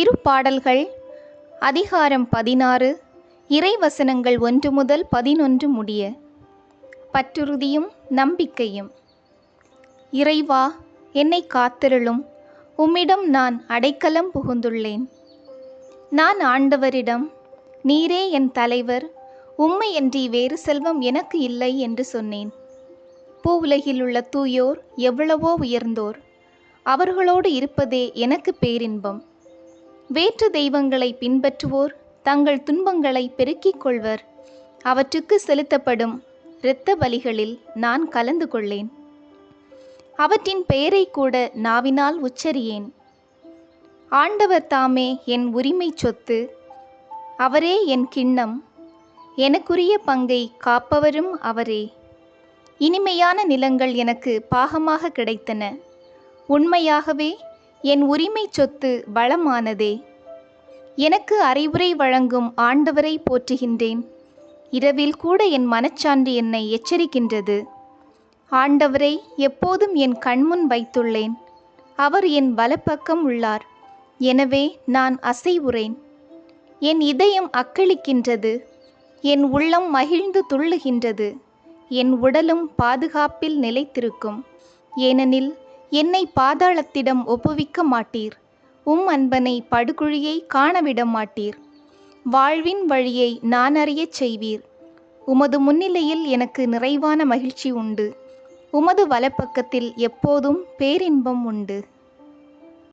திருப்பாடல்கள் அதிகாரம் 16 இறைவசனங்கள் 1 முதல் 11 முடிய. பற்றுறுதியும் நம்பிக்கையும். இறைவா, என்னை காத்தருளும். உம்மிடம் நான் அடைக்கலம் புகுந்துள்ளேன். நான் ஆண்டவரிடம், நீரே என் தலைவர், உம்மையன்றி வேறு செல்வம் எனக்கு இல்லை என்று சொன்னேன். பூவுலகில் உள்ள தூயோர் எவ்வளவோ உயர்ந்தோர், அவர்களோடு இருப்பதே எனக்கு பேரின்பம். வேற்று தெய்வங்களை பின்பற்றுவோர் தங்கள் துன்பங்களை பெருக்கிக் கொள்வர். அவற்றுக்கு செலுத்தப்படும் இரத்த பலிகளில் நான் கலந்து கொள்ளேன். அவற்றின் பெயரை கூட நாவினால் உச்சரியேன். ஆண்டவர் தாமே என் உரிமை சொத்து, அவரே என் கிண்ணம், எனக்குரிய பங்கை காப்பவரும் அவரே. இனிமையான நிலங்கள் எனக்கு பாகமாக கிடைத்தன. உண்மையாகவே என் உரிமை சொத்து வளமானதே. எனக்கு அறிவுரை வழங்கும் ஆண்டவரை போற்றுகின்றேன். இரவில் கூட என் மனச்சான்று என்னை எச்சரிக்கின்றது. ஆண்டவரை எப்போதும் என் கண்முன் வைத்துள்ளேன். அவர் என் வலப்பக்கம் உள்ளார். எனவே நான் அசைவுறேன். என் இதயம் அக்களிக்கின்றது. என் உள்ளம் மகிழ்ந்து துள்ளுகின்றது. என் உடலும் பாதுகாப்பில் நிலைத்திருக்கும். ஏனெனில் என்னை பாதாளத்திடம் ஒப்புவிக்க மாட்டீர். அன்பனை படுகுழியை காணவிட மாட்டீர். வாழ்வின் வழியை நான் அறியச் செய்வீர். உமது முன்னிலையில் எனக்கு நிறைவான மகிழ்ச்சி உண்டு. உமது வலப்பக்கத்தில் எப்போதும் பேரின்பம் உண்டு.